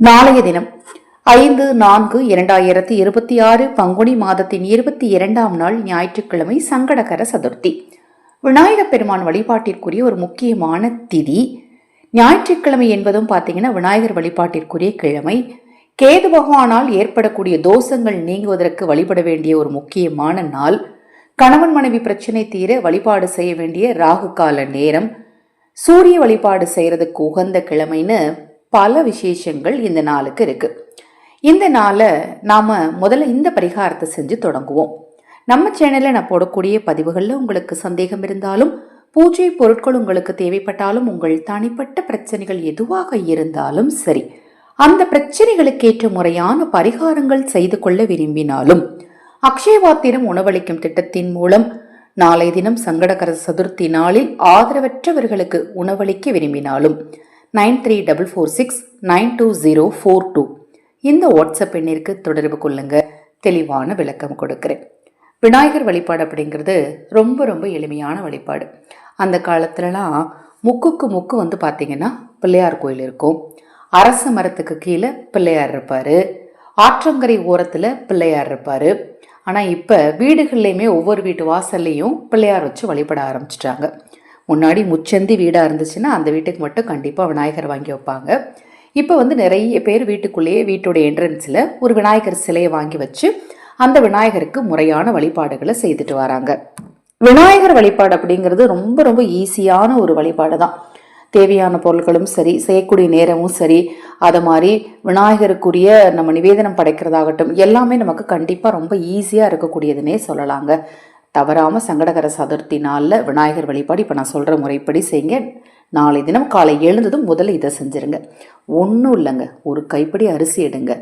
நாளைய தினம் 5/4/2026 பங்குனி மாதத்தின் 22ஆம் நாள் ஞாயிற்றுக்கிழமை சங்கடகர சதுர்த்தி. விநாயகப் பெருமான் வழிபாட்டிற்குரிய ஒரு முக்கியமான திதி. ஞாயிற்றுக்கிழமை என்பதும் பார்த்தீங்கன்னா விநாயகர் வழிபாட்டிற்குரிய கிழமை. கேது பகவானால் ஏற்படக்கூடிய தோஷங்கள் நீங்குவதற்கு வழிபட வேண்டிய ஒரு முக்கியமான நாள். கணவன் மனைவி பிரச்சனை தீர வழிபாடு செய்ய வேண்டிய ராகு கால நேரம். சூரிய வழிபாடு செய்யறதுக்கு உகந்த கிழமைன்னு பல விசேஷங்கள் இந்த நாளுக்கு இருக்கு. இந்த நாளை நாம முதல்ல இந்த பரிகாரத்தை செஞ்சு தொடங்குவோம். நம்ம சேனல்ல நான் போடக்கூடிய பதிவுகள்ல உங்களுக்கு சந்தேகம் இருந்தாலும், பூஜை பொருட்கள் உங்களுக்கு தேவைப்பட்டாலும், உங்கள் தனிப்பட்ட பிரச்சனைகள் எதுவாக இருந்தாலும் சரி, அந்த பிரச்சனைகளுக்கு ஏற்ற முறையான பரிகாரங்கள் செய்து கொள்ள விரும்பினாலும், அக்ஷயவாத்திரம் உணவளிக்கும் திட்டத்தின் மூலம் நாளை தினம் சங்கடகர சதுர்த்தி நாளில் ஆதரவற்றவர்களுக்கு உணவளிக்க விரும்பினாலும் 9346920042 இந்த வாட்ஸ்அப் எண்ணிற்கு தொடர்பு கொள்ளுங்க. தெளிவான விளக்கம் கொடுக்கிறேன். விநாயகர் வழிபாடு அப்படிங்கிறது ரொம்ப ரொம்ப எளிமையான வழிபாடு. அந்த காலத்துலலாம் முக்குக்கு முக்கு பார்த்தீங்கன்னா பிள்ளையார் கோயில் இருக்கும். அரச மரத்துக்கு கீழே பிள்ளையார் இருப்பார். ஆற்றங்கரை ஓரத்தில் பிள்ளையார் இருப்பார். ஆனால் இப்போ வீடுகள்லையுமே ஒவ்வொரு வீட்டு வாசல்லையும் பிள்ளையார் வச்சு வழிபட ஆரம்பிச்சிட்டாங்க. முன்னாடி முச்சந்தி வீடாக இருந்துச்சுன்னா அந்த வீட்டுக்கு மட்டும் கண்டிப்பாக விநாயகர் வாங்கி வைப்பாங்க. இப்போ நிறைய பேர் வீட்டுக்குள்ளேயே வீட்டுடைய என்ட்ரன்ஸில் ஒரு விநாயகர் சிலையை வாங்கி வச்சு அந்த விநாயகருக்கு முறையான வழிபாடுகளை செய்துட்டு வராங்க. விநாயகர் வழிபாடு அப்படிங்கிறது ரொம்ப ரொம்ப ஈஸியான ஒரு வழிபாடு தான். தேவையான பொருட்களும் சரி, செய்யக்கூடிய நேரமும் சரி, அதை மாதிரி விநாயகருக்குரிய நம்ம நிவேதனம் படைக்கிறதாகட்டும் எல்லாமே நமக்கு கண்டிப்பாக ரொம்ப ஈஸியாக இருக்கக்கூடியதுன்னே சொல்லலாங்க. தவறாமல் சங்கடகர சதுர்த்தி நாளில் விநாயகர் வழிபாடு இப்போ நான் சொல்கிற முறைப்படி செய்யுங்க. நாளை தினம் காலை எழுந்ததும் முதல்ல இதை செஞ்சுருங்க. ஒன்றும் இல்லைங்க, ஒரு கைப்பிடி அரிசி எடுங்க,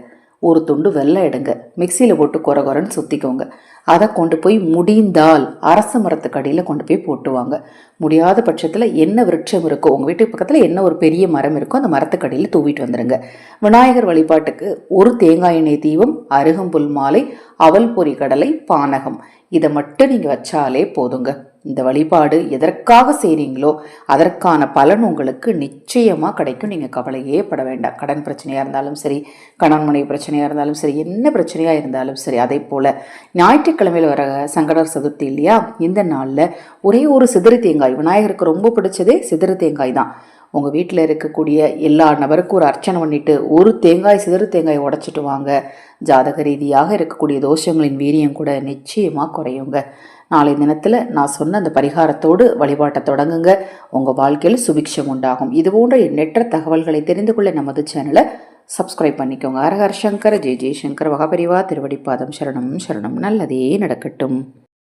ஒரு துண்டு வெல்லம் எடுங்க, மிக்சியில் போட்டு கொரன்னு சுற்றிக்கோங்க. அதை கொண்டு போய் முடிந்தால் அரச மரத்துக்கு அடியில் கொண்டு போய் போட்டுவாங்க. முடியாத பட்சத்தில் என்ன விருட்சம் இருக்கோ, உங்கள் வீட்டுக்கு பக்கத்தில் என்ன ஒரு பெரிய மரம் இருக்கோ அந்த மரத்துக்கு அடியில் தூவிட்டு வந்துடுங்க. விநாயகர் வழிபாட்டுக்கு ஒரு தேங்காய் எண்ணெய் தீபம், அருகம்புல் மாலை, அவல் பொரி கடலை, பானகம் இதை மட்டும் நீங்கள் வச்சாலே போதுங்க. இந்த வழிபாடு எதற்காக செய்கிறீங்களோ அதற்கான பலன் உங்களுக்கு நிச்சயமாக கிடைக்கும். நீங்கள் கவலையே பட வேண்டாம். கடன் பிரச்சனையாக இருந்தாலும் சரி, கணவன் மனைவி பிரச்சனையாக இருந்தாலும் சரி, என்ன பிரச்சனையாக இருந்தாலும் சரி. அதே போல் ஞாயிற்றுக்கிழமையில் வர சங்கடகர சதுர்த்தி இல்லையா, இந்த நாளில் ஒரே ஒரு சிதறு தேங்காய், விநாயகருக்கு ரொம்ப பிடிச்சதே சிதறு தேங்காய் தான். உங்கள் வீட்டில் இருக்கக்கூடிய எல்லா நபருக்கும் ஒரு அர்ச்சனை பண்ணிவிட்டு ஒரு தேங்காய் சிதறு தேங்காய் உடைச்சிட்டு வாங்க. ஜாதக ரீதியாக இருக்கக்கூடிய தோஷங்களின் வீரியம் கூட நிச்சயமாக குறையுங்க. நாளை தினத்தில் நான் சொன்ன அந்த பரிகாரத்தோடு வழிபாட்டை தொடங்குங்க. உங்கள் வாழ்க்கையில் சுபிக்ஷம் உண்டாகும். இது போன்ற எண்ணற்ற தகவல்களை தெரிந்து கொள்ள நமது சேனலை சப்ஸ்கிரைப் பண்ணிக்கோங்க. ஹர ஹர சங்கர, ஜெய் ஜெய்சங்கர், வகபரிவா, திருவடிப்பாதம் சரணம் சரணம். நல்லதே நடக்கட்டும்.